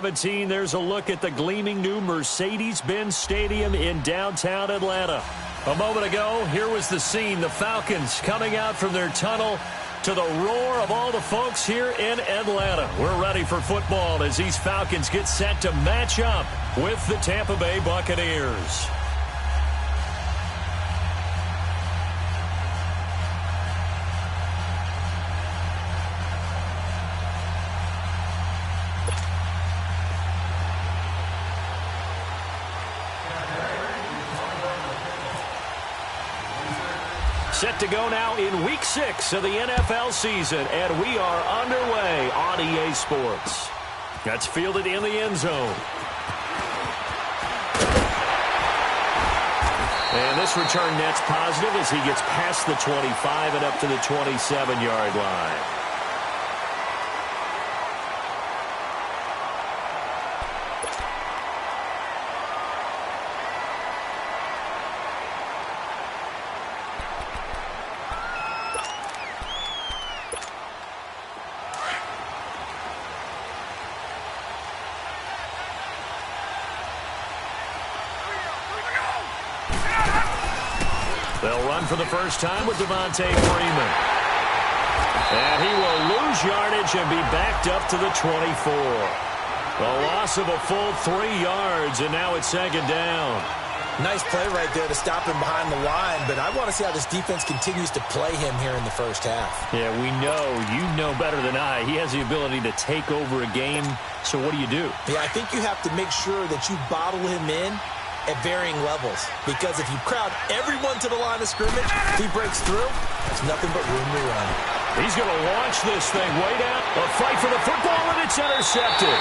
17, there's a look at the gleaming new Mercedes-Benz Stadium in downtown Atlanta. A moment ago, here was the scene. The Falcons coming out from their tunnel to the roar of all the folks here in Atlanta. We're ready for football as these Falcons get set to match up with the Tampa Bay Buccaneers. Set to go now in Week 6 of the NFL season, and we are underway on EA Sports. That's fielded in the end zone. And this return net's positive as he gets past the 25 and up to the 27-yard line. They'll run for the first time with Devontae Freeman. And he will lose yardage and be backed up to the 24. A loss of a full 3 yards, and now it's second down. Nice play right there to stop him behind the line, but I want to see how this defense continues to play him here in the first half. Yeah, we know. You know better than I. He has the ability to take over a game, so what do you do? Yeah, I think you have to make sure that you bottle him in at varying levels, because if you crowd everyone to the line of scrimmage, if he breaks through, there's nothing but room to run. He's going to launch this thing way down. A fight for the football, and it's intercepted.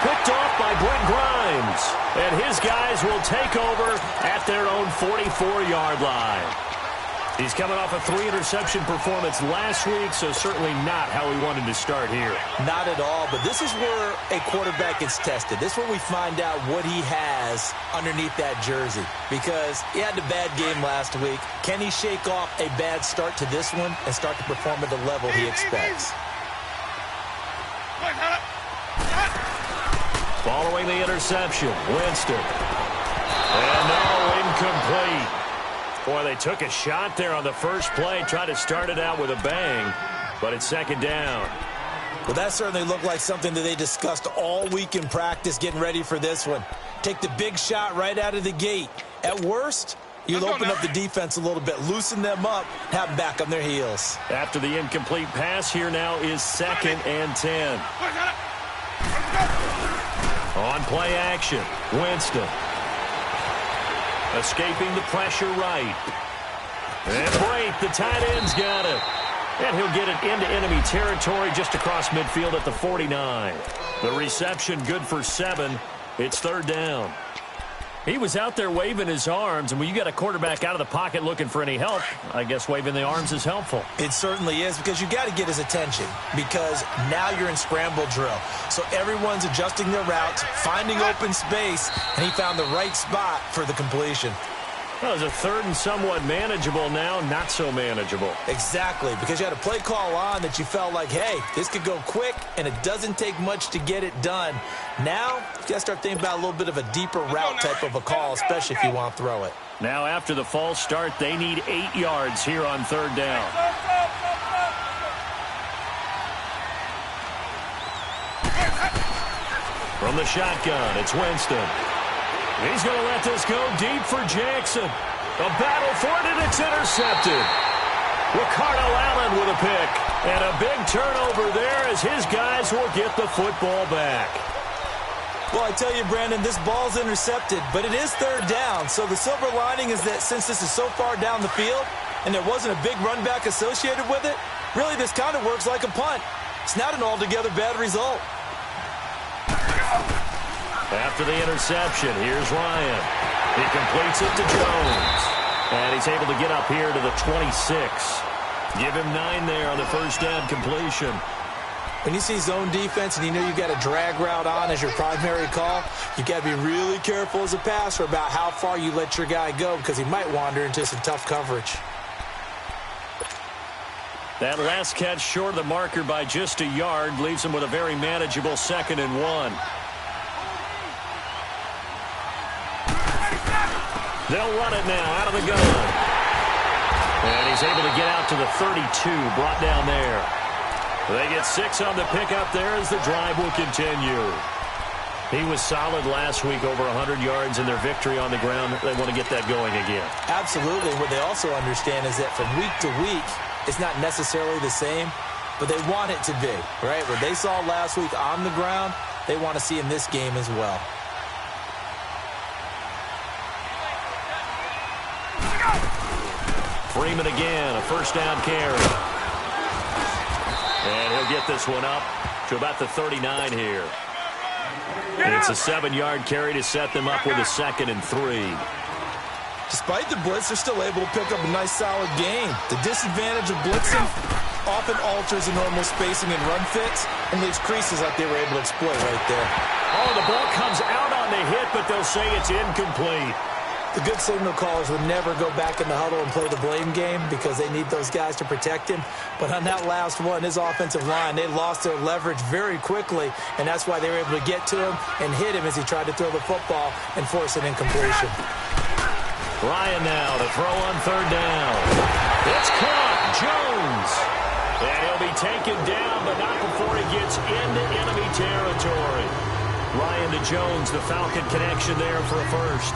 Picked off by Brent Grimes, and his guys will take over at their own 44-yard line. He's coming off a 3-interception performance last week, so certainly not how he wanted to start here. Not at all, but this is where a quarterback gets tested. This is where we find out what he has underneath that jersey, because he had a bad game last week. Can he shake off a bad start to this one and start to perform at the level he expects? Following the interception, Winston. And no, incomplete. Boy, they took a shot there on the first play, tried to start it out with a bang, but it's second down. Well, that certainly looked like something that they discussed all week in practice getting ready for this one. Take the big shot right out of the gate. At worst, you'll open up the defense a little bit, loosen them up, have them back on their heels. After the incomplete pass, here now is 2nd and 10. On play action, Winston. Escaping the pressure right. And Brate, the tight end's got it. And he'll get it into enemy territory just across midfield at the 49. The reception good for 7. It's third down. He was out there waving his arms, and when you got a quarterback out of the pocket looking for any help, I guess waving the arms is helpful. It certainly is, because you got to get his attention, because now you're in scramble drill. So everyone's adjusting their routes, finding open space, and he found the right spot for the completion. Well, it was a third and somewhat manageable now, not so manageable. Exactly, because you had a play call on that you felt like, hey, this could go quick, and it doesn't take much to get it done. Now, you got to start thinking about a little bit of a deeper route type of a call, especially if you want to throw it. Now, after the false start, they need 8 yards here on third down. From the shotgun, it's Winston. He's going to let this go deep for Jackson. A battle for it, and it's intercepted. Ricardo Allen with a pick. And a big turnover there as his guys will get the football back. Well, I tell you, Brandon, this ball's intercepted, but it is third down. So the silver lining is that since this is so far down the field and there wasn't a big run back associated with it, really this kind of works like a punt. It's not an altogether bad result. After the interception, here's Ryan. He completes it to Jones. And he's able to get up here to the 26. Give him 9 there on the first down completion. When you see zone defense and you know you got a drag route on as your primary call, you got to be really careful as a passer about how far you let your guy go, because he might wander into some tough coverage. That last catch short of the marker by just a yard leaves him with a very manageable 2nd and 1. They'll run it now out of the gun. And he's able to get out to the 32, brought down there. They get 6 on the pickup there as the drive will continue. He was solid last week, over 100 yards in their victory on the ground. They want to get that going again. Absolutely. What they also understand is that from week to week, it's not necessarily the same, but they want it to be, right? What they saw last week on the ground, they want to see in this game as well. Freeman again, a first down carry. And he'll get this one up to about the 39 here. It's a 7-yard carry to set them up with a 2nd and 3. Despite the blitz, they're still able to pick up a nice, solid gain. The disadvantage of blitzing often alters the normal spacing and run fits and leaves creases like they were able to exploit right there. Oh, the ball comes out on the hit, but they'll say it's incomplete. The good signal callers would never go back in the huddle and play the blame game because they need those guys to protect him. But on that last one, his offensive line, they lost their leverage very quickly, and that's why they were able to get to him and hit him as he tried to throw the football and force an incompletion. Ryan now to throw on 3rd down. It's caught. Jones. And he'll be taken down, but not before he gets into enemy territory. Ryan to Jones, the Falcon connection there for a first.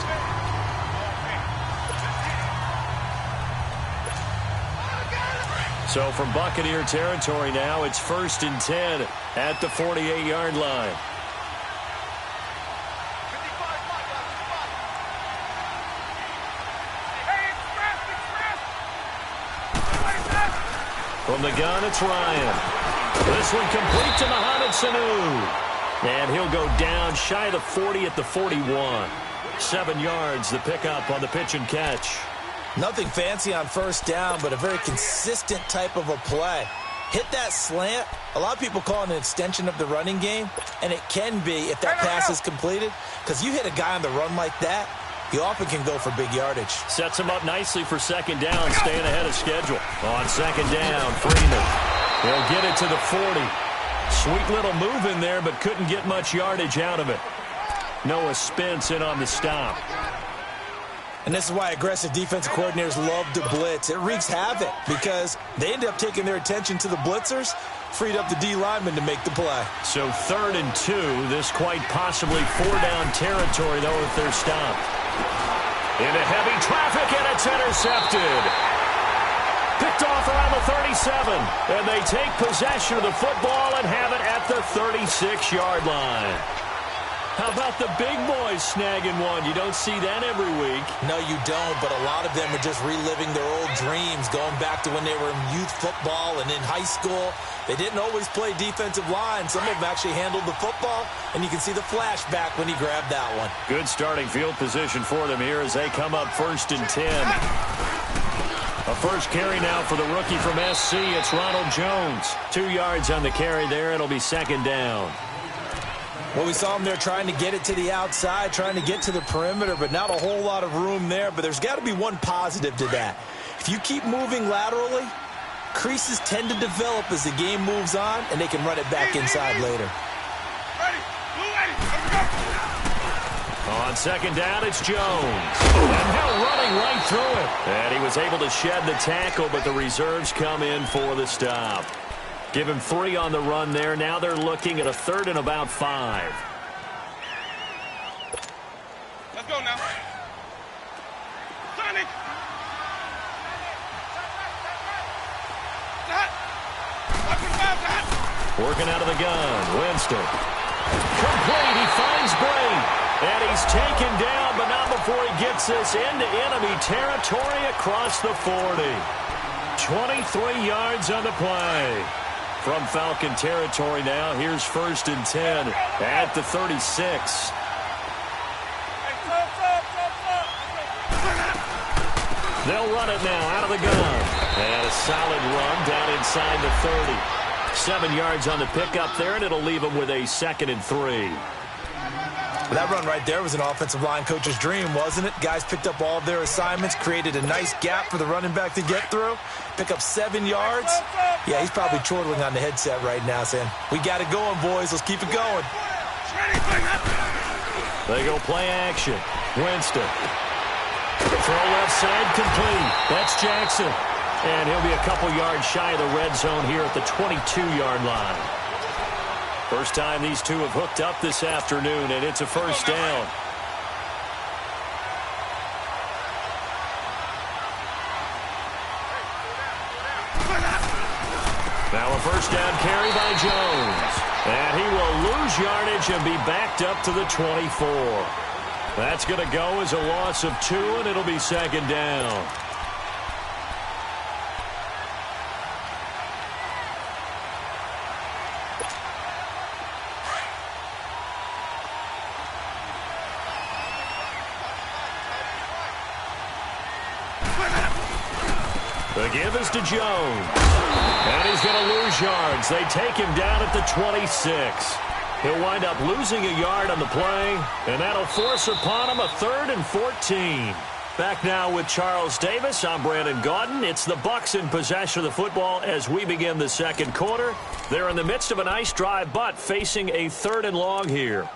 So from Buccaneer territory now, it's 1st and 10 at the 48-yard line. From the gun, it's Ryan. This one complete to Mohamed Sanu. And he'll go down shy of the 40 at the 41. 7 yards, the pickup on the pitch and catch. Nothing fancy on 1st down, but a very consistent type of a play. Hit that slant. A lot of people call it an extension of the running game, and it can be if that pass is completed, because you hit a guy on the run like that, he often can go for big yardage. Sets him up nicely for 2nd down, staying ahead of schedule. On 2nd down, Freeman. He'll get it to the 40. Sweet little move in there, but couldn't get much yardage out of it. Noah Spence in on the stop. And this is why aggressive defensive coordinators love to blitz. It wreaks havoc because they end up taking their attention to the blitzers, freed up the D lineman to make the play. So 3rd and 2, this quite possibly 4-down territory, though, if they're stopped. Into heavy traffic, and it's intercepted. Picked off around the 37, and they take possession of the football and have it at the 36-yard line. How about the big boys snagging one? You don't see that every week. No, you don't, but a lot of them are just reliving their old dreams, going back to when they were in youth football and in high school. They didn't always play defensive line. Some of them actually handled the football, and you can see the flashback when he grabbed that one. Good starting field position for them here as they come up 1st and 10. A first carry now for the rookie from SC. It's Ronald Jones. 2 yards on the carry there. It'll be 2nd down. Well, we saw him there trying to get it to the outside, trying to get to the perimeter, but not a whole lot of room there. But there's got to be one positive to that. If you keep moving laterally, creases tend to develop as the game moves on, and they can run it back inside later. On 2nd down, it's Jones. And now running right through it. And he was able to shed the tackle, but the reserves come in for the stop. Give him 3 on the run there. Now they're looking at a 3rd and about 5. Let's go now. Sonic. Working out of the gun. Winston. Complete. He finds Bray. And he's taken down, but not before he gets this into enemy territory across the 40. 23 yards on the play. From Falcon territory now, here's 1st and 10 at the 36. They'll run it now out of the gun. And a solid run down inside the 30. 7 yards on the pickup there, and it'll leave them with a 2nd and 3. That run right there was an offensive line coach's dream, wasn't it? Guys picked up all of their assignments, created a nice gap for the running back to get through, pick up 7 yards. Yeah, he's probably chortling on the headset right now saying, we got it going, boys. Let's keep it going. They go play action. Winston. Throw left side complete. That's Jackson. And he'll be a couple yards shy of the red zone here at the 22-yard line. First time these two have hooked up this afternoon, and it's a first down. Now a first down carry by Jones. And he will lose yardage and be backed up to the 24. That's going to go as a loss of 2, and it'll be second down. The give is to Jones. And he's going to lose yards. They take him down at the 26. He'll wind up losing a yard on the play, and that'll force upon him a 3rd and 14. Back now with Charles Davis. I'm Brandon Gaudin. It's the Bucs in possession of the football as we begin the second quarter. They're in the midst of a nice drive, but facing a 3rd and long here.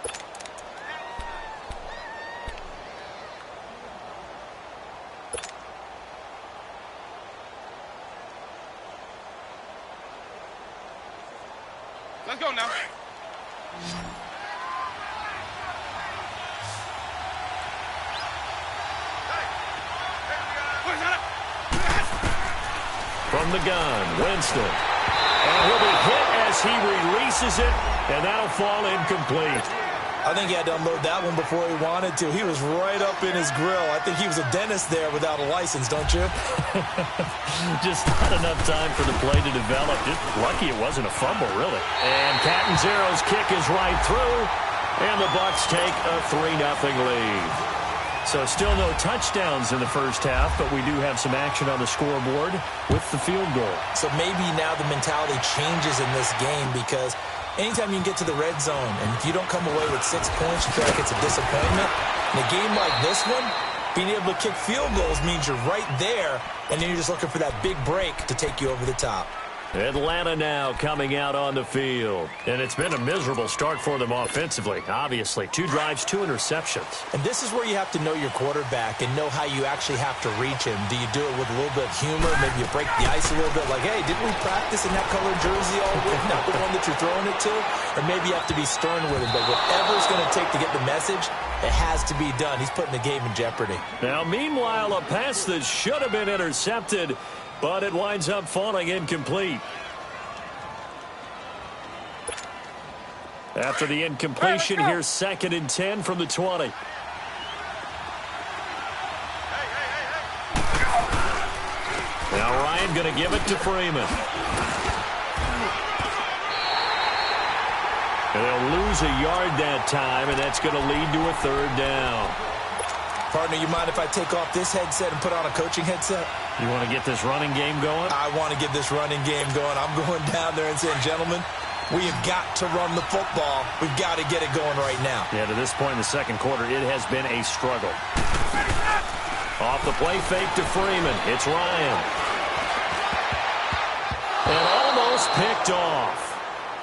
Let's go now. From the gun, Winston. And he'll be hit as he releases it, and that'll fall incomplete. I think he had to unload that one before he wanted to. He was right up in his grill. I think he was a dentist there without a license, don't you? Just not enough time for the play to develop. Just lucky it wasn't a fumble, really. And Catanzaro's kick is right through, and the Bucs take a 3-0 lead. So still no touchdowns in the first half, but we do have some action on the scoreboard with the field goal. So maybe now the mentality changes in this game because anytime you can get to the red zone, and if you don't come away with 6 points, you feel like it's a disappointment. In a game like this one, being able to kick field goals means you're right there, and then you're just looking for that big break to take you over the top. Atlanta now coming out on the field. And it's been a miserable start for them offensively, obviously. 2 drives, 2 interceptions. And this is where you have to know your quarterback and know how you actually have to reach him. Do you do it with a little bit of humor? Maybe you break the ice a little bit like, hey, didn't we practice in that colored jersey all week? Not the one that you're throwing it to? Or maybe you have to be stern with him. But whatever it's going to take to get the message, it has to be done. He's putting the game in jeopardy. Now, meanwhile, a pass that should have been intercepted, but it winds up falling incomplete. After the incompletion, here's 2nd and 10 from the 20. Now Ryan going to give it to Freeman. And they'll lose a yard that time, and that's going to lead to a 3rd down. Partner, you mind if I take off this headset and put on a coaching headset? You want to get this running game going? I want to get this running game going. I'm going down there and saying, gentlemen, we have got to run the football. We've got to get it going right now. Yeah, to this point in the second quarter, it has been a struggle. Off the play fake to Freeman. It's Ryan. And almost picked off.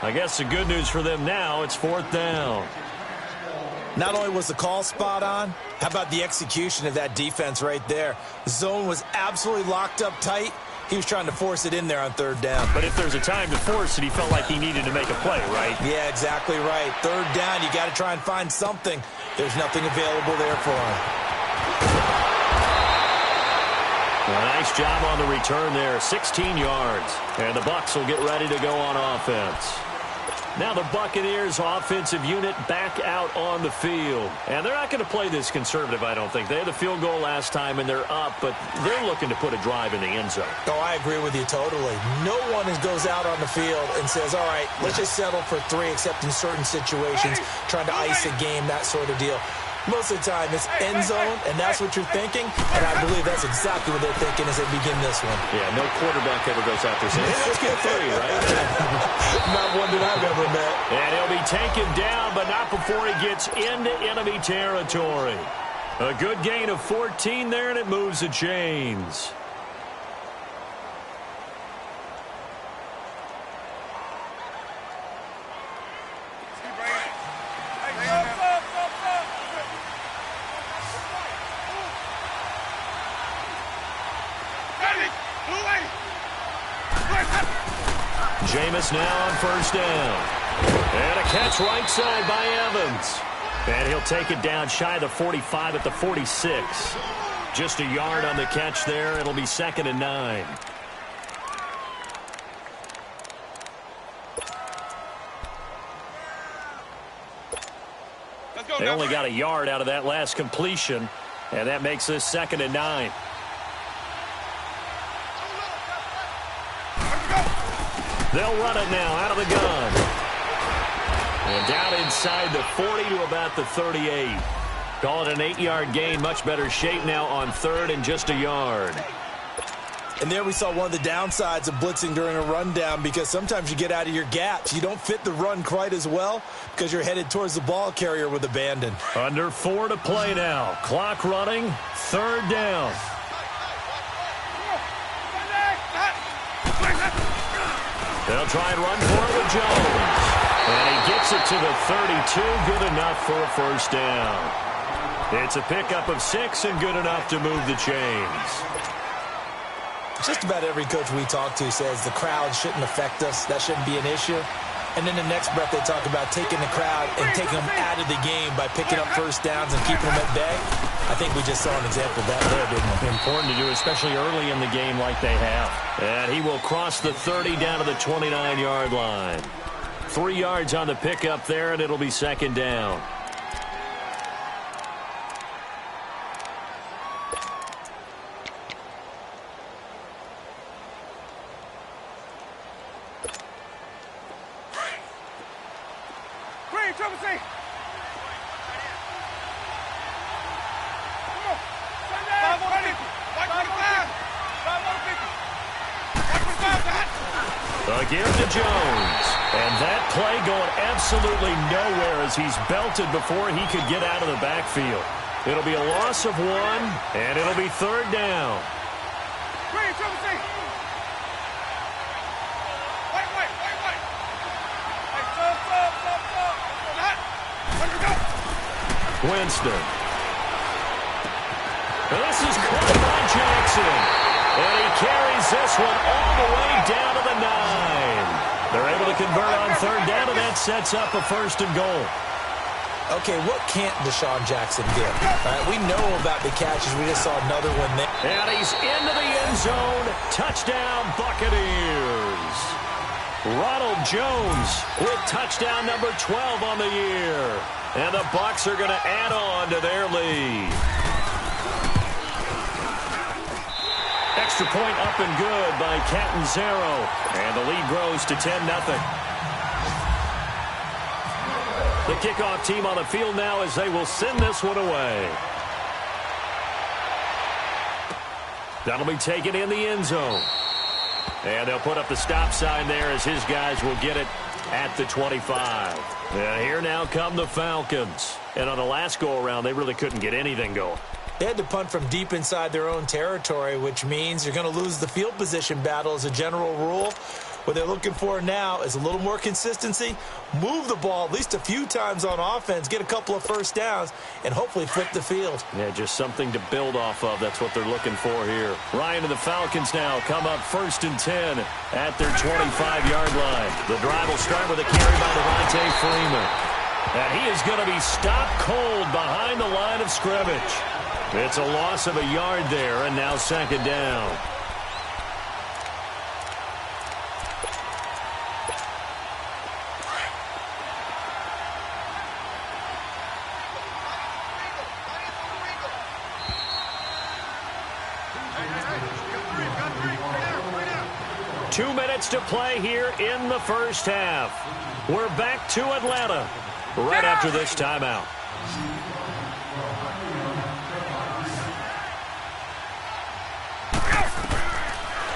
I guess the good news for them now, it's 4th down. Not only was the call spot on, how about the execution of that defense right there? The zone was absolutely locked up tight. He was trying to force it in there on 3rd down. But if there's a time to force it, he felt like he needed to make a play, right? Yeah, exactly right. 3rd down, you got to try and find something. There's nothing available there for him. A nice job on the return there, 16 yards. And the Bucs will get ready to go on offense. Now the Buccaneers offensive unit back out on the field. And they're not going to play this conservative, I don't think. They had the field goal last time, and they're up, but they're looking to put a drive in the end zone. Oh, I agree with you totally. No one goes out on the field and says, all right, let's just settle for 3, except in certain situations, trying to ice a game, that sort of deal. Most of the time, it's end zone, and that's what you're thinking. And I believe that's exactly what they're thinking as they begin this one. Yeah, no quarterback ever goes out there saying, hey, let's get 3, right? Not one that I've ever met. And he'll be taken down, but not before he gets into enemy territory. A good gain of 14 there, and it moves the chains. Jameis now on first down. And a catch right side by Evans. And he'll take it down shy of the 45 at the 46. Just a yard on the catch there. It'll be 2nd and 9. They only got a yard out of that last completion. And that makes this 2nd and 9. They'll run it now out of the gun. And down inside the 40 to about the 38. Call it an 8-yard gain. Much better shape now on 3rd and just a yard. And there we saw one of the downsides of blitzing during a rundown, because sometimes you get out of your gaps. You don't fit the run quite as well because you're headed towards the ball carrier with abandon. Under 4 to play now. Clock running. 3rd down. They'll try and run for it with Jones. And he gets it to the 32. Good enough for a first down. It's a pickup of 6 and good enough to move the chains. Just about every coach we talk to says the crowd shouldn't affect us. That shouldn't be an issue. And then the next breath they talk about taking the crowd and taking them out of the game by picking up first downs and keeping them at bay. I think we just saw an example of that there, didn't we? Important to do, especially early in the game like they have. And he will cross the 30 down to the 29-yard line. 3 yards on the pickup there, and it'll be 2nd down. Give to Jones. And that play going absolutely nowhere as he's belted before he could get out of the backfield. It'll be a loss of 1, and it'll be 3rd down. Winston. And this is caught by Jackson. And he carries this one all the way down to the 9. They're able to convert on 3rd down, and that sets up a 1st and goal. Okay, what can't Deshaun Jackson do? We know about the catches. We just saw another one there. And he's into the end zone. Touchdown, Buccaneers. Ronald Jones with touchdown number 12 on the year. And the Bucs are going to add on to their lead. Extra point up and good by Catanzaro. And the lead grows to 10-0. The kickoff team on the field now as they will send this one away. That'll be taken in the end zone. And they'll put up the stop sign there as his guys will get it at the 25. And here now come the Falcons. And on the last go-around, they really couldn't get anything going. They had to punt from deep inside their own territory, which means you're going to lose the field position battle as a general rule. What they're looking for now is a little more consistency, move the ball at least a few times on offense, get a couple of first downs, and hopefully flip the field. Yeah, just something to build off of. That's what they're looking for here. Ryan and the Falcons now come up 1st and 10 at their 25-yard line. The drive will start with a carry by Devontae Freeman. And he is going to be stopped cold behind the line of scrimmage. It's a loss of a yard there, and now 2nd down. Two minutes to play here in the first half. We're back to Atlanta right after this timeout.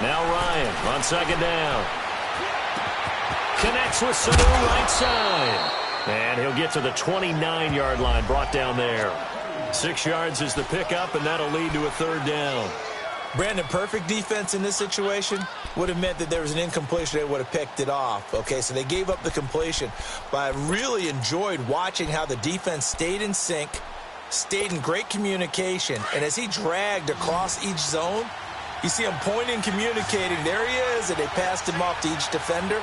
Now Ryan on second down. Connects with Sanu right side. And he'll get to the 29-yard line, brought down there. 6 yards is the pickup, and that'll lead to a third down. Brandon, perfect defense in this situation would have meant that there was an incompletion. They would have picked it off. Okay, so they gave up the completion. But I really enjoyed watching how the defense stayed in sync, stayed in great communication. And as he dragged across each zone, you see him pointing, communicating. There he is, and they passed him off to each defender.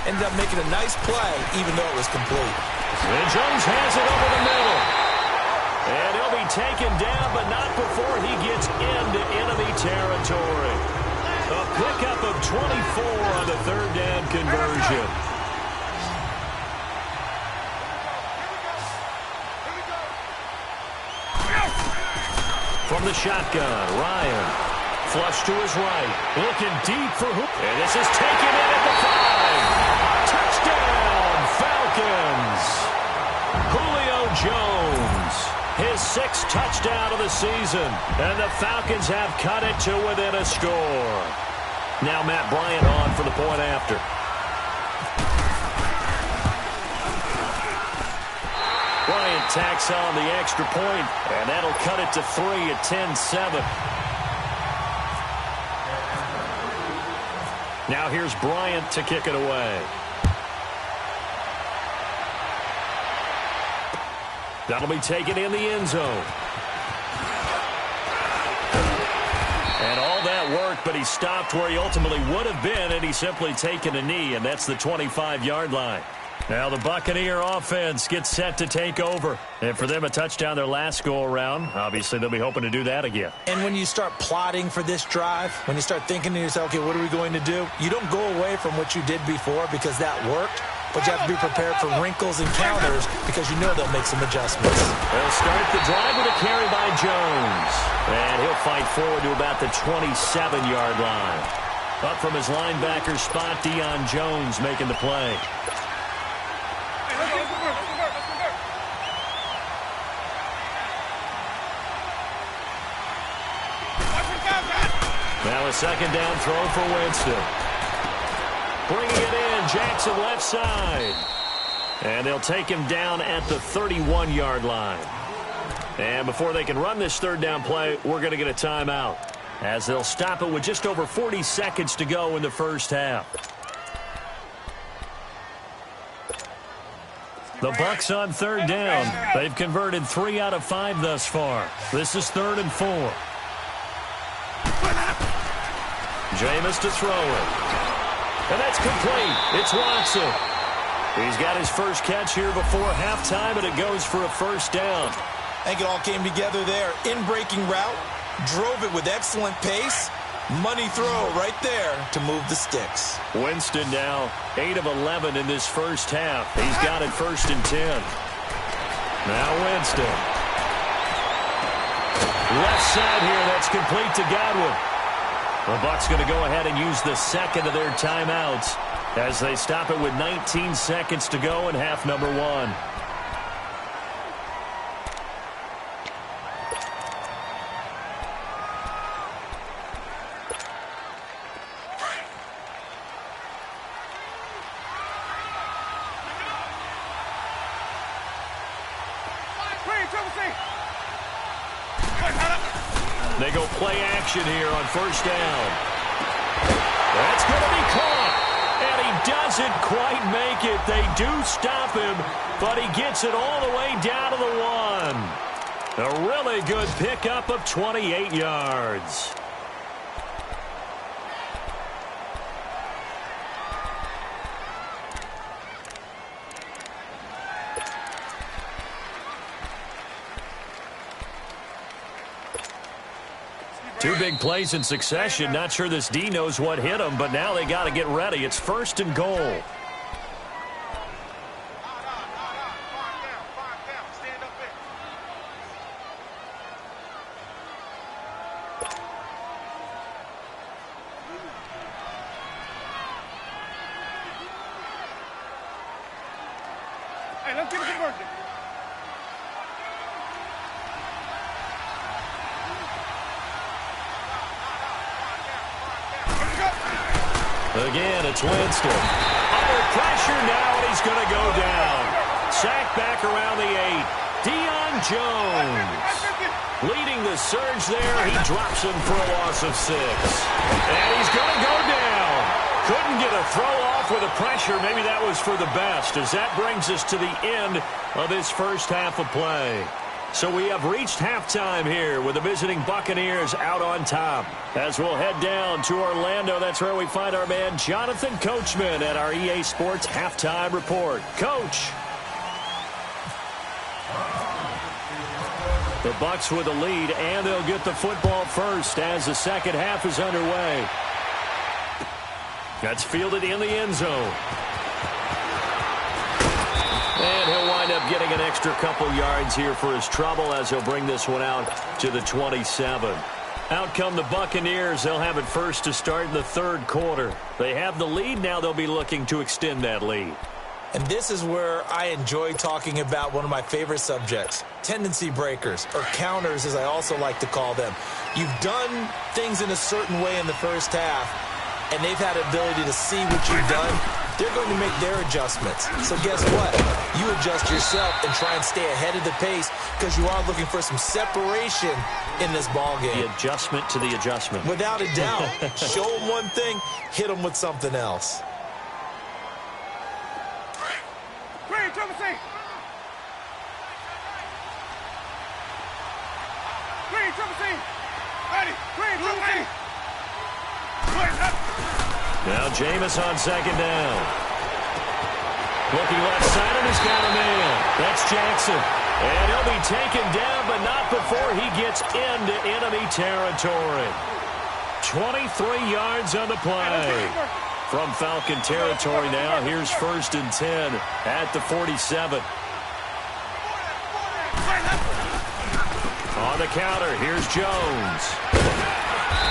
Ended up making a nice play, even though it was complete. And Jones has it over the middle. And he'll be taken down, but not before he gets into enemy territory. A pickup of 24 on the third down conversion. From the shotgun, Ryan. Flush to his right. Looking deep for who? And this is taken in at the 5. Touchdown, Falcons. Julio Jones. His 6th touchdown of the season. And the Falcons have cut it to within a score. Now Matt Bryant on for the point after. Bryant tacks on the extra point, and that'll cut it to 3 at 10-7. Now here's Bryant to kick it away. That'll be taken in the end zone. And all that work, but he stopped where he ultimately would have been, and he's simply taken a knee, and that's the 25-yard line. Now the Buccaneer offense gets set to take over. And for them, a touchdown their last go-around. Obviously, they'll be hoping to do that again. And when you start plotting for this drive, when you start thinking to yourself, okay, what are we going to do? You don't go away from what you did before because that worked. But you have to be prepared for wrinkles and counters because you know they'll make some adjustments. They'll start the drive with a carry by Jones. And he'll fight forward to about the 27-yard line. Up from his linebacker spot, Deion Jones making the play. Now a second down throw for Winston. Bringing it in, Jackson left side. And they'll take him down at the 31-yard line. And before they can run this third down play, we're going to get a timeout, as they'll stop it with just over 40 seconds to go in the first half. The Bucs on third down. They've converted 3 out of 5 thus far. This is 3rd and 4. Jameis to throw it. And that's complete. It's Watson. He's got his first catch here before halftime, and it goes for a first down. I think it all came together there. In-breaking route. Drove it with excellent pace. Money throw right there to move the sticks. Winston now 8 of 11 in this first half. He's got it 1st and 10. Now Winston. Left side here. That's complete to Godwin. The Bucs going to go ahead and use the second of their timeouts as they stop it with 19 seconds to go in half number 1. They go play action here on first down. That's going to be caught. And he doesn't quite make it. They do stop him, but he gets it all the way down to the 1. A really good pickup of 28 yards. Two big plays in succession. Not sure this D knows what hit him, but now they got to get ready. It's 1st and goal. Hey, let's get a conversion. Again, it's Winston. Under pressure now, and he's going to go down. Sacked back around the 8. Deion Jones. Leading the surge there, he drops him for a loss of 6. And he's going to go down. Couldn't get a throw off with the pressure. Maybe that was for the best, as that brings us to the end of this first half of play. So we have reached halftime here with the visiting Buccaneers out on top. As we'll head down to Orlando, that's where we find our man Jonathan Coachman at our EA Sports Halftime Report. Coach. The Bucs with the lead, and they'll get the football first as the second half is underway. That's fielded in the end zone. And he'll wind up getting an extra couple yards here for his trouble as he'll bring this one out to the 27. Out come the Buccaneers. They'll have it first to start in the third quarter. They have the lead. Now they'll be looking to extend that lead. And this is where I enjoy talking about one of my favorite subjects, tendency breakers, or counters as I also like to call them. You've done things in a certain way in the first half, and they've had the ability to see what you've done. They're going to make their adjustments. So guess what? You adjust yourself and try and stay ahead of the pace because you are looking for some separation in this ball game. The adjustment to the adjustment. Without a doubt. Show them one thing, hit them with something else. Green, triple C. Green, triple C. Ready. Green, triple C. Now Jameis on second down. Looking left side, and he's got a man. That's Jackson. And he'll be taken down, but not before he gets into enemy territory. 23 yards on the play. From Falcon territory now, here's 1st and 10 at the 47. On the counter, here's Jones.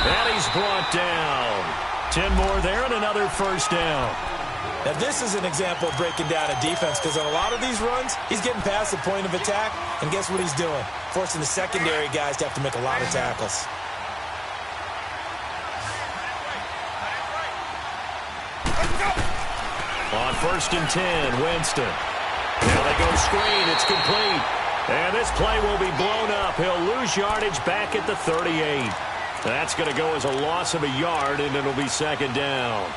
And he's brought down. 10 more there and another first down. Now, this is an example of breaking down a defense because on a lot of these runs, he's getting past the point of attack, and guess what he's doing? Forcing the secondary guys to have to make a lot of tackles. On 1st and 10, Winston. Now they go screen. It's complete. And this play will be blown up. He'll lose yardage back at the 38. That's going to go as a loss of a yard, and it'll be second down.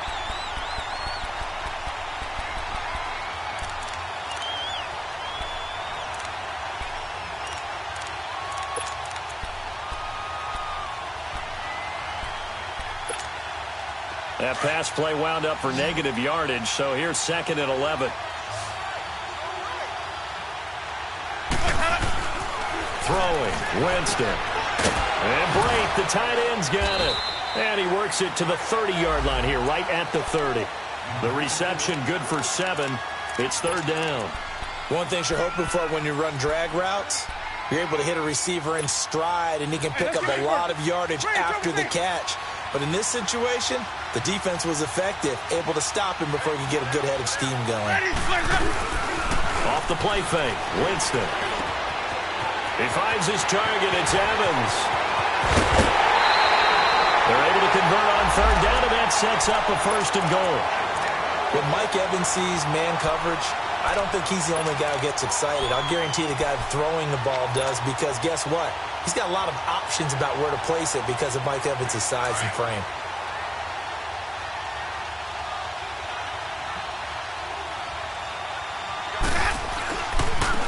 That pass play wound up for negative yardage, so here's 2nd and 11. Throwing, Winston. And Blake, the tight end's got it. And he works it to the 30-yard line here, right at the 30. The reception good for 7. It's 3rd down. One thing you're hoping for when you run drag routes, you're able to hit a receiver in stride, and he can pick up a lot of yardage after the catch. But in this situation, the defense was effective, able to stop him before he could get a good head of steam going. Off the play fake, Winston. He finds his target. It's Evans. They're able to convert on 3rd down, and that sets up a 1st and goal. When Mike Evans sees man coverage, I don't think he's the only guy who gets excited. I'll guarantee the guy throwing the ball does, because guess what? He's got a lot of options about where to place it because of Mike Evans' size and frame.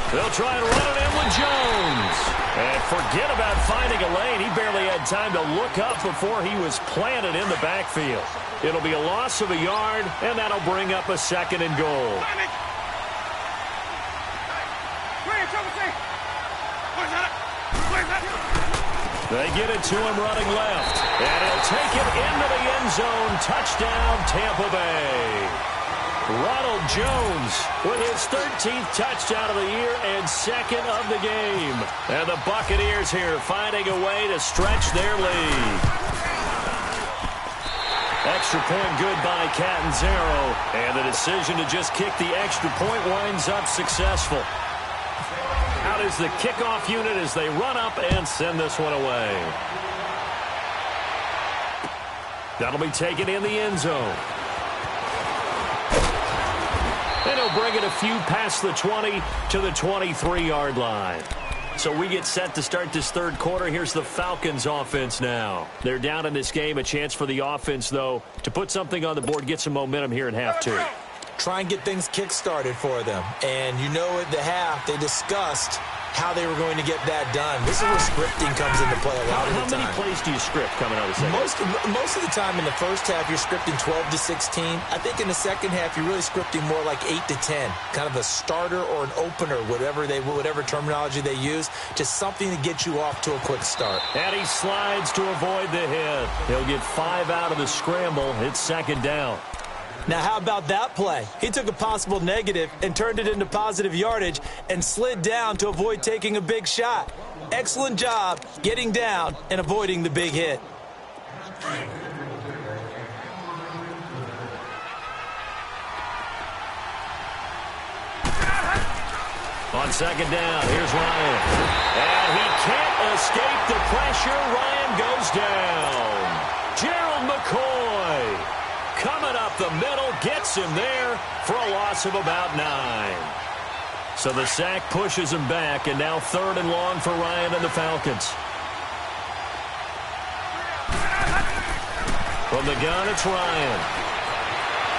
They'll try and run it in with Jones. And forget about finding a lane. He barely had time to look up before he was planted in the backfield. It'll be a loss of a yard, and that'll bring up a 2nd and goal. They get it to him running left. And he'll take it into the end zone. Touchdown, Tampa Bay. Ronald Jones with his 13th touchdown of the year and 2nd of the game. And the Buccaneers here finding a way to stretch their lead. Extra point good by Catanzaro. And the decision to just kick the extra point winds up successful. Out is the kickoff unit as they run up and send this one away. That'll be taken in the end zone. And he'll bring it a few past the 20 to the 23-yard line. So we get set to start this third quarter. Here's the Falcons offense now. They're down in this game. A chance for the offense, though, to put something on the board, get some momentum here in half two. Try and get things kick-started for them. And you know at the half, they discussed how they were going to get that done. This is where scripting comes into play a lot of the time. How many plays do you script coming out of the second? Most of the time in the first half, you're scripting 12 to 16. I think in the second half, you're really scripting more like 8 to 10. Kind of a starter or an opener, whatever terminology they use, just something to get you off to a quick start. And he slides to avoid the hit. He'll get 5 out of the scramble. It's second down. Now, how about that play? He took a possible negative and turned it into positive yardage and slid down to avoid taking a big shot. Excellent job getting down and avoiding the big hit. On second down, here's Ryan. And he can't escape the pressure. Ryan goes down. Gerald McCoy coming up the middle, gets him there for a loss of about 9. So the sack pushes him back, and now third and long for Ryan and the Falcons. From the gun, it's Ryan.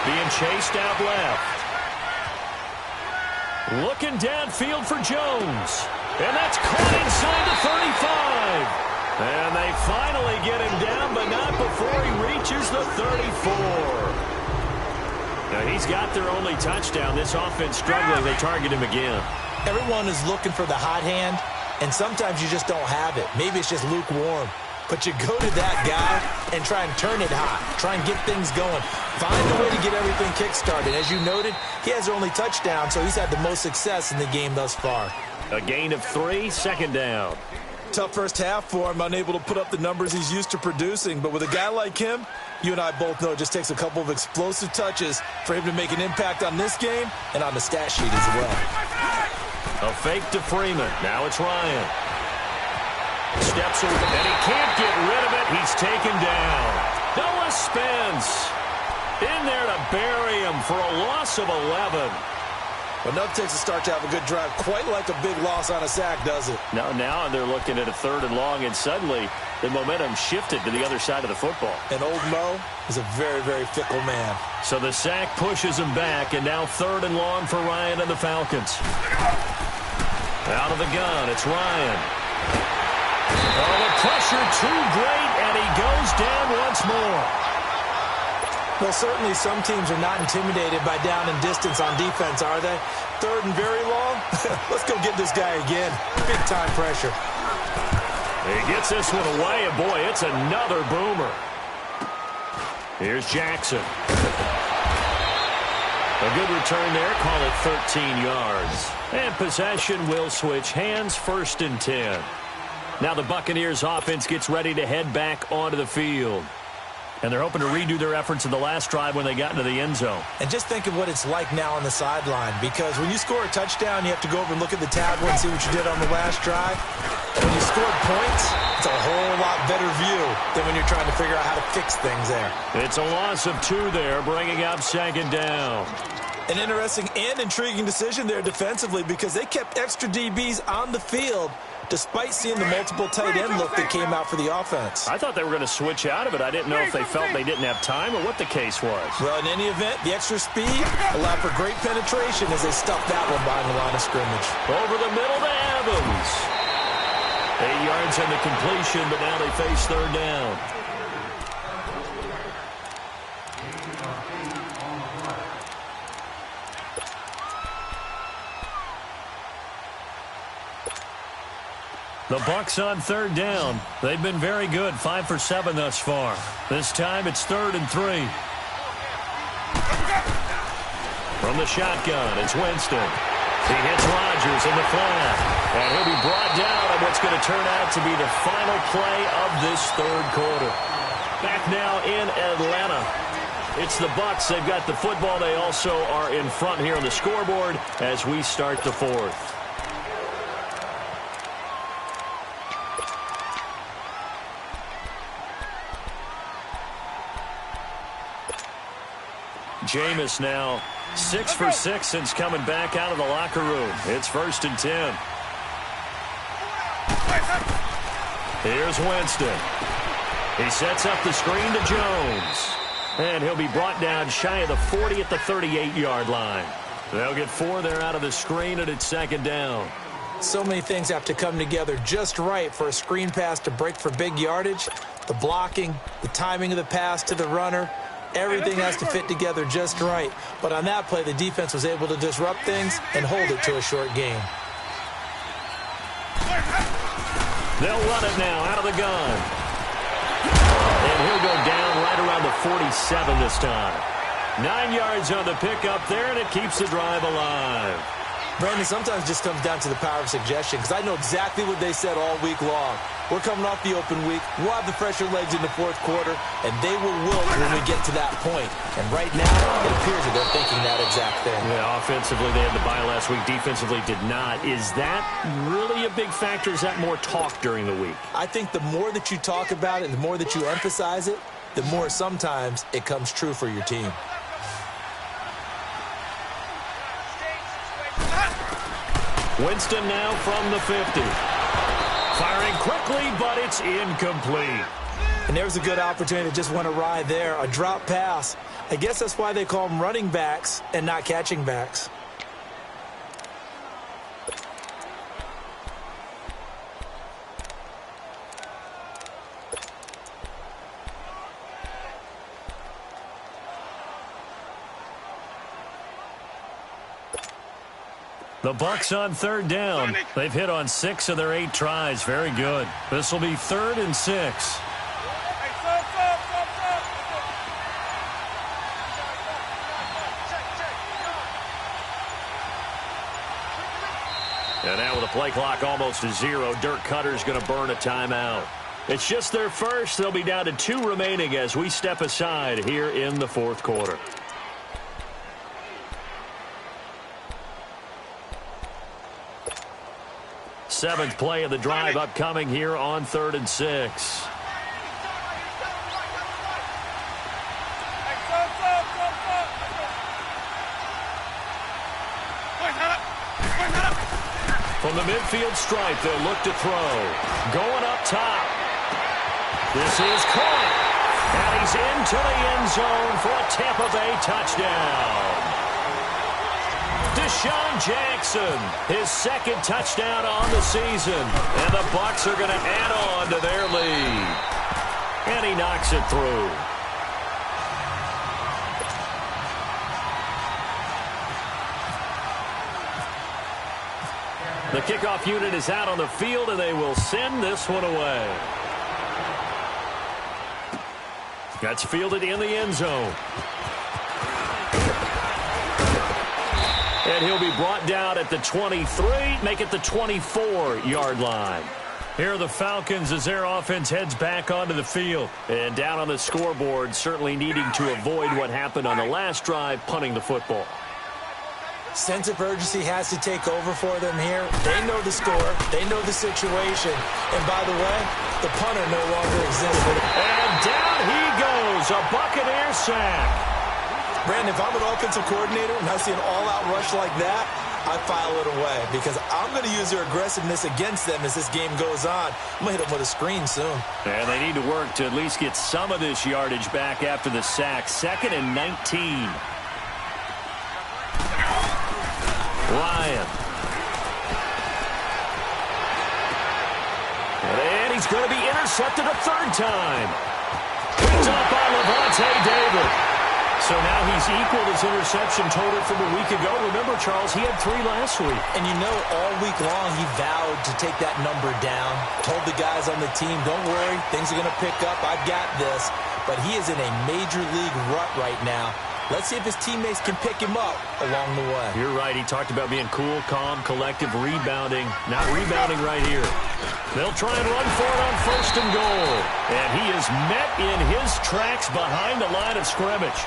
Being chased out left. Looking downfield for Jones. And that's caught inside the 35. And they finally get him down, but not before he reaches the 34. Now, he's got their only touchdown. This offense struggling. They target him again. Everyone is looking for the hot hand, and sometimes you just don't have it. Maybe it's just lukewarm. But you go to that guy and try and turn it hot. Try and get things going. Find a way to get everything kick-started. As you noted, he has their only touchdown, so he's had the most success in the game thus far. A gain of 3, second down. Tough first half for him, unable to put up the numbers he's used to producing. But with a guy like him, you and I both know it just takes a couple of explosive touches for him to make an impact on this game and on the stat sheet as well. A fake to Freeman. Now it's Ryan. Steps away, and he can't get rid of it. He's taken down. Noah Spence in there to bury him for a loss of 11. Enough takes a start to have a good drive. Quite like a big loss on a sack, does it? Now they're looking at a third and long, and suddenly the momentum shifted to the other side of the football. And old Mo is a very, very fickle man. So the sack pushes him back, and now third and long for Ryan and the Falcons. Out of the gun, it's Ryan. Oh, the pressure too great, and he goes down once more. Well, certainly some teams are not intimidated by down and distance on defense, are they? Third and very long? Let's go get this guy again. Big-time pressure. He gets this one away, and boy, it's another boomer. Here's Jackson. A good return there. Call it 13 yards. And possession will switch hands, 1st and 10. Now the Buccaneers offense gets ready to head back onto the field. And they're hoping to redo their efforts in the last drive when they got into the end zone. And just think of what it's like now on the sideline, because when you score a touchdown, you have to go over and look at the tablet and see what you did on the last drive. When you scored points, it's a whole lot better view than when you're trying to figure out how to fix things there. It's a loss of 2 there, bringing up second down. An interesting and intriguing decision there defensively, because they kept extra DBs on the field despite seeing the multiple tight end look that came out for the offense. I thought they were going to switch out of it. I didn't know if they felt they didn't have time or what the case was. Well, in any event, the extra speed allowed for great penetration as they stuffed that one behind the line of scrimmage. Over the middle to Evans. 8 yards on the completion, but now they face third down. The Bucs on third down. They've been very good, 5 for 7 thus far. This time it's 3rd and 3. From the shotgun, it's Winston. He hits Rodgers in the flat. And he'll be brought down on what's going to turn out to be the final play of this third quarter. Back now in Atlanta. It's the Bucs. They've got the football. They also are in front here on the scoreboard as we start the fourth. Jameis now 6 for 6 since coming back out of the locker room. It's 1st and 10. Here's Winston. He sets up the screen to Jones. And he'll be brought down shy of the 40 at the 38-yard line. They'll get 4 there out of the screen, and it's 2nd down. So many things have to come together just right for a screen pass to break for big yardage. The blocking, the timing of the pass to the runner, everything has to fit together just right. But on that play, the defense was able to disrupt things and hold it to a short gain. They'll run it now out of the gun. And he'll go down right around the 47 this time. 9 yards on the pickup there, and it keeps the drive alive. Brandon, sometimes it just comes down to the power of suggestion, because I know exactly what they said all week long. We're coming off the open week. We'll have the fresher legs in the 4th quarter, and they will wilt when we get to that point. And right now, it appears that they're thinking that exact thing. Yeah, offensively, they had the bye last week. Defensively, did not. Is that really a big factor? Is that more talk during the week? I think the more that you talk about it, the more that you emphasize it, the more sometimes it comes true for your team. Winston now from the 50. Firing quickly, but it's incomplete. And there's a good opportunity that just went awry there. A drop pass. I guess that's why they call them running backs and not catching backs. The Bucs on 3rd down. They've hit on 6 of their 8 tries. Very good. This will be 3rd and 6. And now with the play clock almost to 0, Dirk Cutter's going to burn a timeout. It's just their first. They'll be down to 2 remaining as we step aside here in the 4th quarter. Seventh play of the drive upcoming here on 3rd and 6. From the midfield stripe, they'll look to throw. Going up top. This is caught. And he's into the end zone for a Tampa Bay touchdown. Deshaun Jackson, his 2nd touchdown on the season. And the Bucs are going to add on to their lead. And he knocks it through. The kickoff unit is out on the field, and they will send this one away. That's fielded in the end zone. And he'll be brought down at the 23, make it the 24-yard line. Here are the Falcons as their offense heads back onto the field. And down on the scoreboard, certainly needing to avoid what happened on the last drive, punting the football. Sense of urgency has to take over for them here. They know the score. They know the situation. And by the way, the punter no longer exists. And down he goes, a Buccaneer sack. Brandon, if I'm an offensive coordinator and I see an all-out rush like that, I file it away because I'm going to use their aggressiveness against them as this game goes on. I'm going to hit them with a screen soon. And they need to work to at least get some of this yardage back after the sack. 2nd and 19. Ryan. And he's going to be intercepted a 3rd time. Picked up by Levante David. So now he's equaled his interception total from a week ago. Remember, Charles, he had 3 last week. And you know, all week long he vowed to take that number down. Told the guys on the team, don't worry, things are going to pick up. I've got this. But he is in a major league rut right now. Let's see if his teammates can pick him up along the way. You're right. He talked about being cool, calm, collective, rebounding. Not rebounding right here. They'll try and run for it on 1st and goal. And he is met in his tracks behind the line of scrimmage.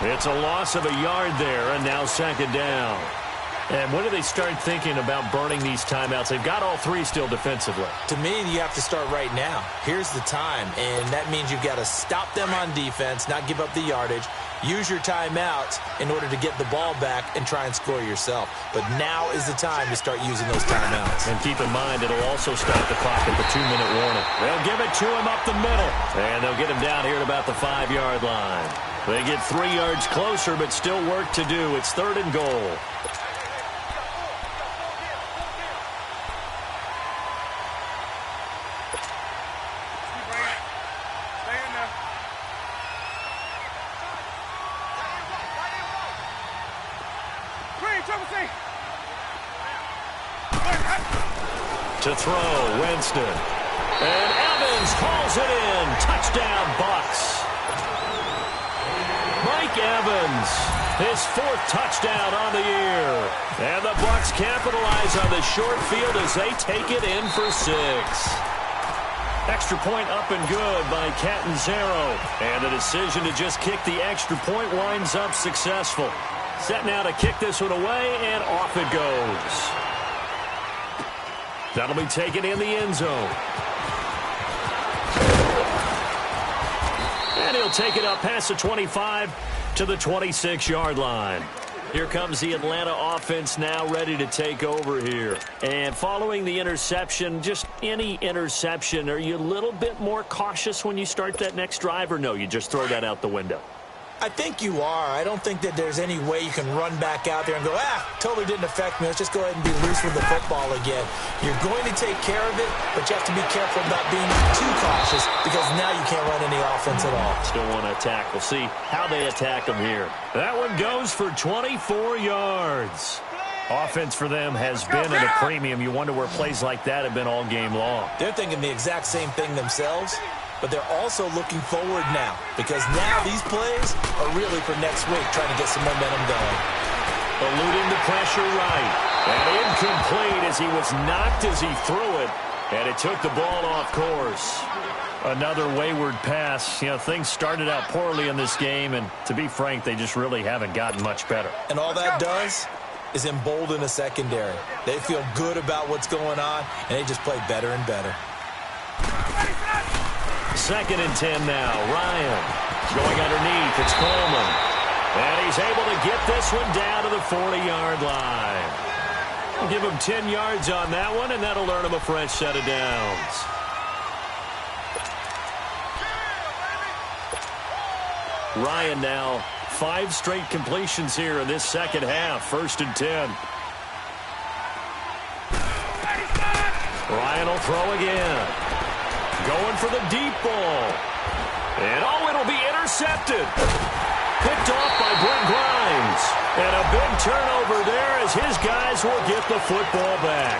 It's a loss of a yard there, and now 2nd down. And when do they start thinking about burning these timeouts? They've got all three still defensively. To me, you have to start right now. Here's the time, and that means you've got to stop them on defense, not give up the yardage, use your timeouts in order to get the ball back and try and score yourself. But now is the time to start using those timeouts. And keep in mind, it'll also stop the clock at the 2-minute warning. They'll give it to him up the middle, and they'll get him down here at about the 5-yard line. They get 3 yards closer, but still work to do. It's 3rd and goal. To throw, Winston. And Evans hauls it in. Touchdown, Bucs. Mike Evans, his 4th touchdown on the year. And the Bucs capitalize on the short field as they take it in for 6. Extra point up and good by Catanzaro. And the decision to just kick the extra point winds up successful. Set now to kick this one away, and off it goes. That'll be taken in the end zone. And he'll take it up past the 25 to the 26-yard line. Here comes the Atlanta offense now ready to take over here. And following the interception, just any interception, are you a little bit more cautious when you start that next drive, or no, you just throw that out the window? I think you are. I don't think that there's any way you can run back out there and go, totally didn't affect me. Let's just go ahead and be loose with the football again. You're going to take care of it, but you have to be careful about being too cautious because now you can't run any offense at all. Still want to attack. We'll see how they attack them here. That one goes for 24 yards. Offense for them has been at a premium. You wonder where plays like that have been all game long. They're thinking the exact same thing themselves. But they're also looking forward now because now these plays are really for next week, trying to get some momentum going. Eluding the pressure right. And incomplete as he was knocked as he threw it. And it took the ball off course. Another wayward pass. You know, things started out poorly in this game, and to be frank, they just really haven't gotten much better. And all that does is embolden a secondary. They feel good about what's going on, and they just play better and better. 2nd and 10 now. Ryan going underneath. It's Coleman. And he's able to get this one down to the 40-yard line. We'll give him 10 yards on that one, and that'll earn him a fresh set of downs. Ryan now 5 straight completions here in this second half. 1st and 10. Ryan will throw again. Going for the deep ball. And, it'll be intercepted. Picked off by Brent Grimes. And a big turnover there as his guys will get the football back.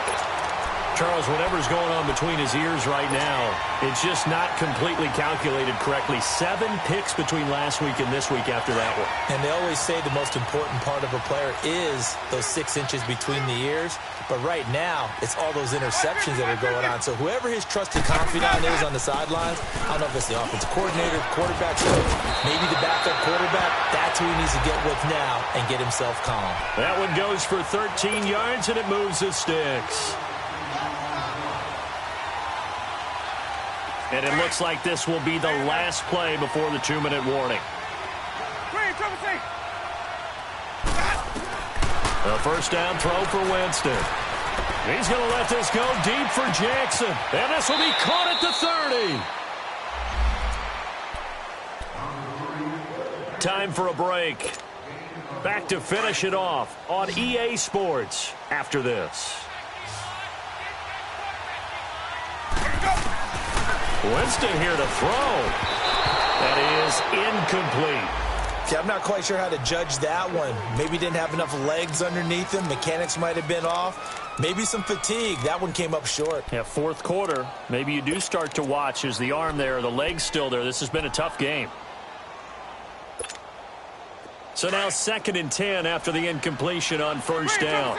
Charles, whatever's going on between his ears right now, it's just not completely calculated correctly. 7 picks between last week and this week after that one. And they always say the most important part of a player is those 6 inches between the ears. But right now, it's all those interceptions that are going on. So whoever his trusted confidant is on the sidelines, I don't know if it's the offensive coordinator, quarterback coach, maybe the backup quarterback, that's who he needs to get with now and get himself calm. That one goes for 13 yards, and it moves the sticks. And it looks like this will be the last play before the 2-minute warning. A first down throw for Winston. He's going to let this go deep for Jackson. And this will be caught at the 30. Time for a break. Back to finish it off on EA Sports after this. Winston here to throw. That is incomplete. Yeah, I'm not quite sure how to judge that one. Maybe didn't have enough legs underneath him. Mechanics might have been off. Maybe some fatigue. That one came up short. Yeah, 4th quarter. Maybe you do start to watch. Is the arm there, the leg's still there? This has been a tough game. So now 2nd and 10 after the incompletion on first down.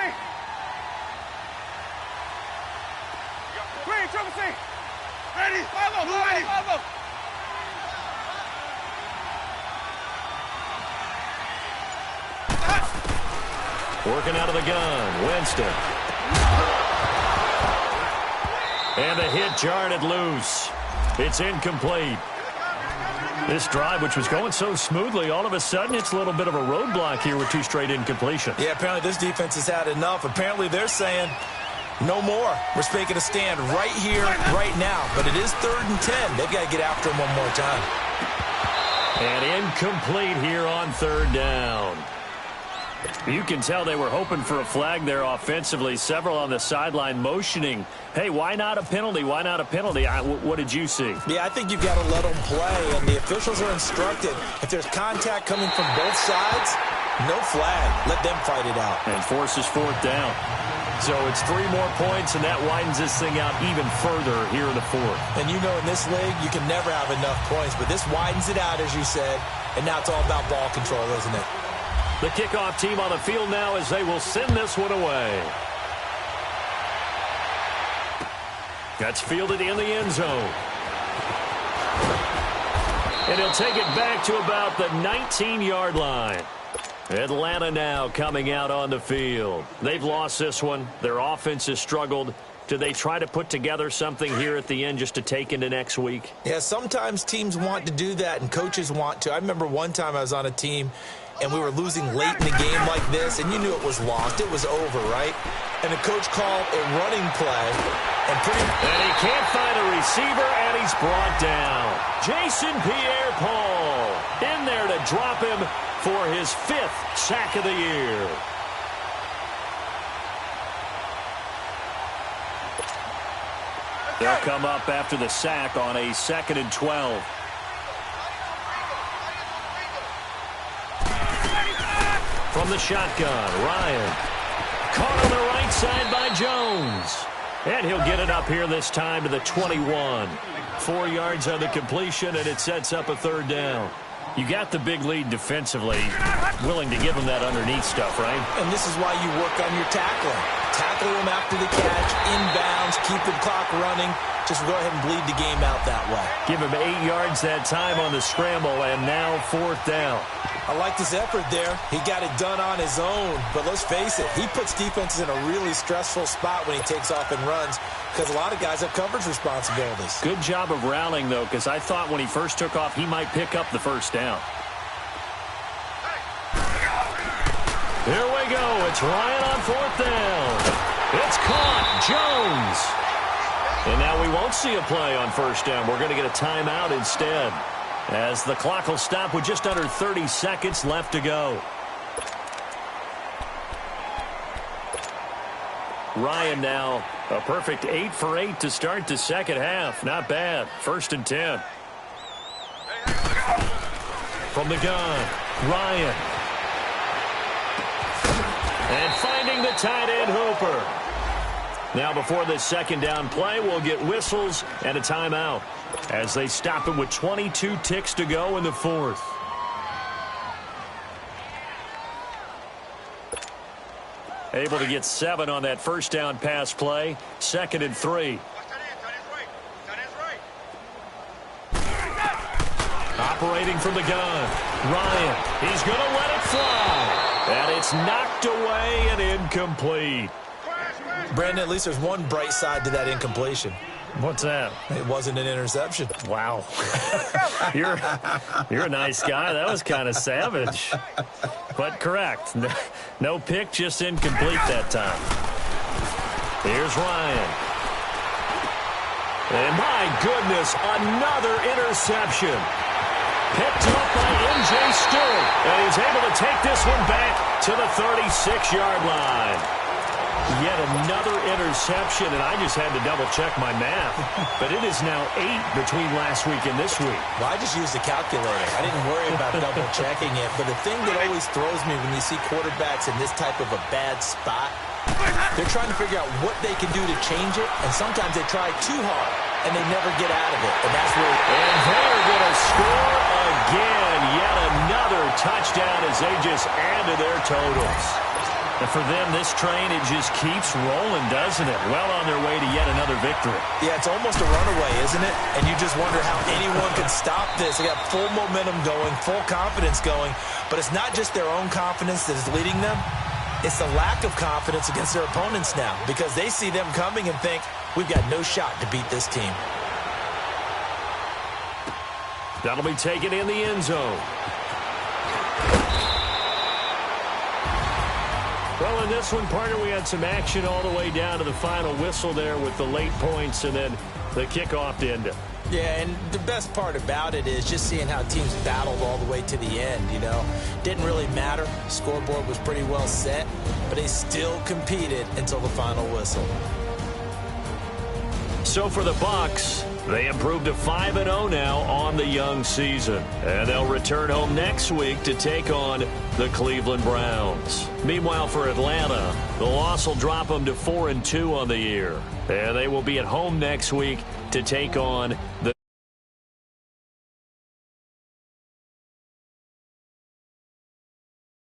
Ready, follow, ready, follow. Working out of the gun, Winston. And the hit jarred it loose. It's incomplete. This drive, which was going so smoothly, all of a sudden it's a little bit of a roadblock here with 2 straight incompletions. Yeah, apparently this defense has had enough. Apparently they're saying, no more. We're making a stand right here, right now. But it is 3rd and 10. They've got to get after him one more time. And incomplete here on 3rd down. You can tell they were hoping for a flag there offensively. Several on the sideline motioning, hey, why not a penalty? Why not a penalty? What did you see? Yeah, I think you've got to let them play, and the officials are instructed. If there's contact coming from both sides, no flag. Let them fight it out. And forces 4th down. So it's 3 more points, and that widens this thing out even further here in the 4th. And you know in this league, you can never have enough points, but this widens it out, as you said, and now it's all about ball control, isn't it? The kickoff team on the field now as they will send this one away. That's fielded in the end zone. And he'll take it back to about the 19-yard line. Atlanta now coming out on the field. They've lost this one. Their offense has struggled. Do they try to put together something here at the end just to take into next week? Yeah, sometimes teams want to do that and coaches want to. I remember one time I was on a team and we were losing late in the game like this, and you knew it was lost. It was over, right? And the coach called a running play. And he can't find a receiver, and he's brought down. Jason Pierre-Paul in there to drop him for his 5th sack of the year. They'll come up after the sack on a 2nd and 12. From the shotgun, Ryan. Caught on the right side by Jones. And he'll get it up here this time to the 21. 4 yards on the completion, and it sets up a 3rd down. You got the big lead defensively. Willing to give them that underneath stuff, right? And this is why you work on your tackling. Tackle them after the catch, inbounds, keep the clock running. Just go ahead and bleed the game out that way. Give him 8 yards that time on the scramble, and now 4th down. I like his effort there. He got it done on his own. But let's face it, he puts defenses in a really stressful spot when he takes off and runs because a lot of guys have coverage responsibilities. Good job of rallying, though, because I thought when he first took off, he might pick up the 1st down. Here we go. It's Ryan on 4th down. It's caught. Jones. And now we won't see a play on 1st down. We're going to get a timeout instead, as the clock will stop with just under 30 seconds left to go. Ryan now a perfect 8 for 8 to start the 2nd half. Not bad. 1st and 10. From the gun, Ryan. And finding the tight end, Hooper. Now before this 2nd down play, we'll get whistles and a timeout as they stop it with 22 ticks to go in the 4th. Able to get 7 on that 1st down pass play. 2nd and 3. Operating from the gun, Ryan. He's going to let it fly. And it's knocked away and incomplete. Brandon, at least there's one bright side to that incompletion. What's that? It wasn't an interception. Wow. You're a nice guy. That was kind of savage. But correct. No pick, just incomplete that time. Here's Ryan. And my goodness, another interception. Picked up by M.J. Stewart. And he's able to take this one back to the 36-yard line. Yet another interception, and I just had to double-check my math. But it is now 8 between last week and this week. Well, I just used the calculator. I didn't worry about double-checking it. But the thing that always throws me when you see quarterbacks in this type of a bad spot, they're trying to figure out what they can do to change it, and sometimes they try too hard, and they never get out of it. And that's where... And they're going to score again. Yet another touchdown as they just add to their totals. And for them, this train, it just keeps rolling, doesn't it? Well on their way to yet another victory. Yeah, it's almost a runaway, isn't it? And you just wonder how anyone can stop this. They got full momentum going, full confidence going. But it's not just their own confidence that is leading them. It's the lack of confidence against their opponents now because they see them coming and think, we've got no shot to beat this team. That'll be taken in the end zone. Well, in this one, partner, we had some action all the way down to the final whistle there with the late points and then the kickoff to end it. Yeah, and the best part about it is just seeing how teams battled all the way to the end, you know. Didn't really matter. Scoreboard was pretty well set, but they still competed until the final whistle. So for the Bucs, they improved to 5-0 now on the young season. And they'll return home next week to take on the Cleveland Browns. Meanwhile, for Atlanta, the loss will drop them to 4-2 on the year. And they will be at home next week to take on the